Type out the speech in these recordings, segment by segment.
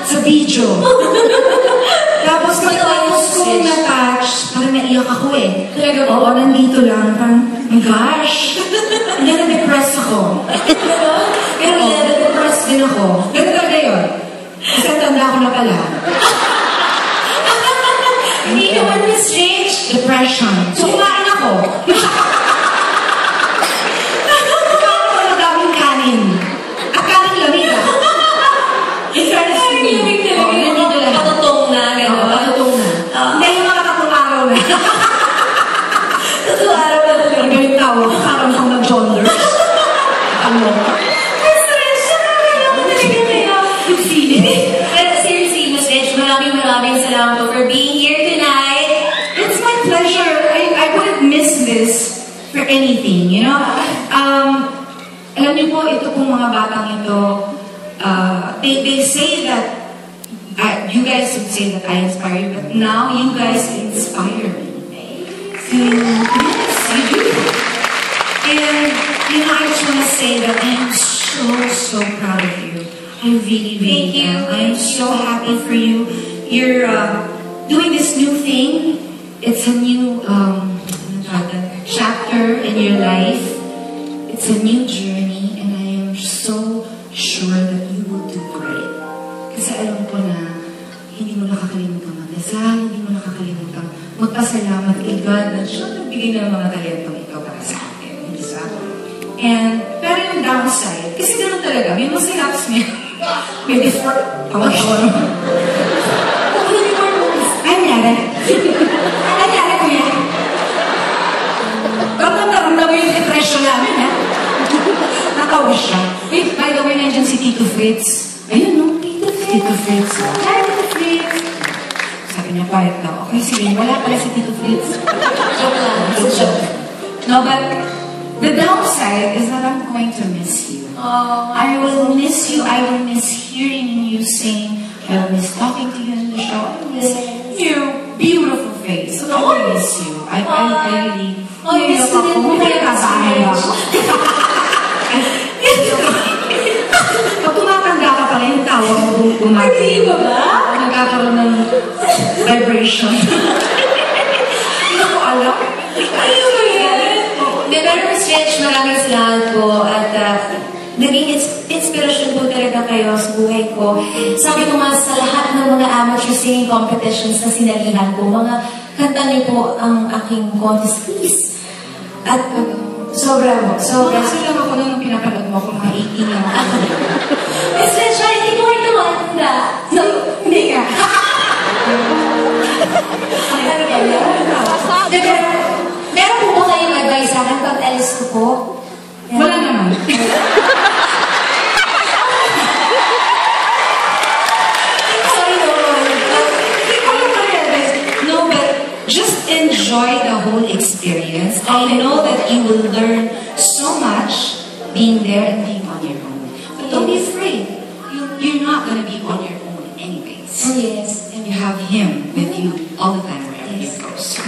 Sa video. Tapos matapos ko na-touch, parang naiyak ako eh. Oo, nandito lang. Parang, my gosh. Hindi na-depress ako. Pero na-depress din ako. Ganun talaga yun. Kasi tanda ko na pala. Hindi naman strange. Depression. So, kumain ako. Maraming salamat for being here tonight. It's my pleasure. I wouldn't miss this for anything, you know? Alam niyo po, ito pong mga batang ito, they say that, you guys would say that I inspire you, but now you guys inspire me. Yes, you do. And, you know, I just want to say that I am so proud of you. I really am. I am so happy for you. You're doing this new thing. It's a new chapter in your life. It's a new journey, and I am so sure that you will do great. Kasi alam ko na hindi mo nakakalimutan magdasal, hindi mo nakakalimutan magpasalamat kay God na siya nagbigay ng mga talentong ito para sa atin. And, pero yung downside, kasi gano'n talaga, may masalaps may before, Anyari ko yan. Baka naramdaman yung depression namin, ha? Nakawa siya. Wait, by the way, nandiyan si Tito Fritz. Ayun, no? Tito Fritz. Hi, Tito Fritz. Sabi niya, quiet daw. Okay, sige, wala pala si Tito Fritz. Joke lang. It's a joke. No, but the downside is that I'm going to miss you. I will miss you. I will miss hearing you sing. I will miss talking to you in the show. I will miss your beautiful face. I will miss you. I really... miss ko din mo kayo kasama ako. Pag tumatanda ka pala yung tawa mo bumati. Hindi ba ba? Nagkakaroon ng vibration. Hindi ko alam. Ano ba yan? Pero Miss Rich, maraming salamat po at naging inspirasyon po talaga kayo sa buhay ko. Sabi ko nga sa lahat ng mga amateur singing competitions na sinalihan ko, mga kanta niyo po ang aking contest piece. At sobra mo. Kasi lang ako nung pinapanood mo kung maiinig lang ako. Miss Rich, hindi ko rin naman na. So, hindi ka. Ano ba yan? Meron po ba kayong advice sa akin pag alis ko po? Wala naman. No, but just enjoy the whole experience. I know that you will learn so much being there and being on your own. But don't be afraid. You're not going to be on your own anyways. Yes. And you have him with you all the time wherever you go. So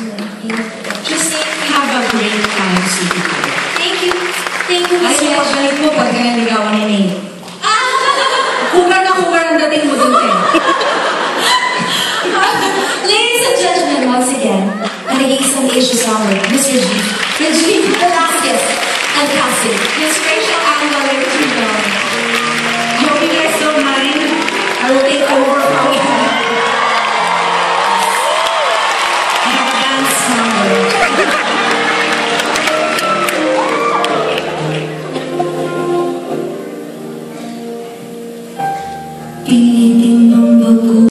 just have a great time, sweetie. Thank you. Thank you, Miss Rich. Ay, pagbalit mo pag naniligawan ni Nate. Kugar na kugar ang dating mo dun, eh. Ladies and gentlemen, once again, ang nag-iisang issue sa amin, Mr. G. Velasquez and Cassie. Miss Rachel Ann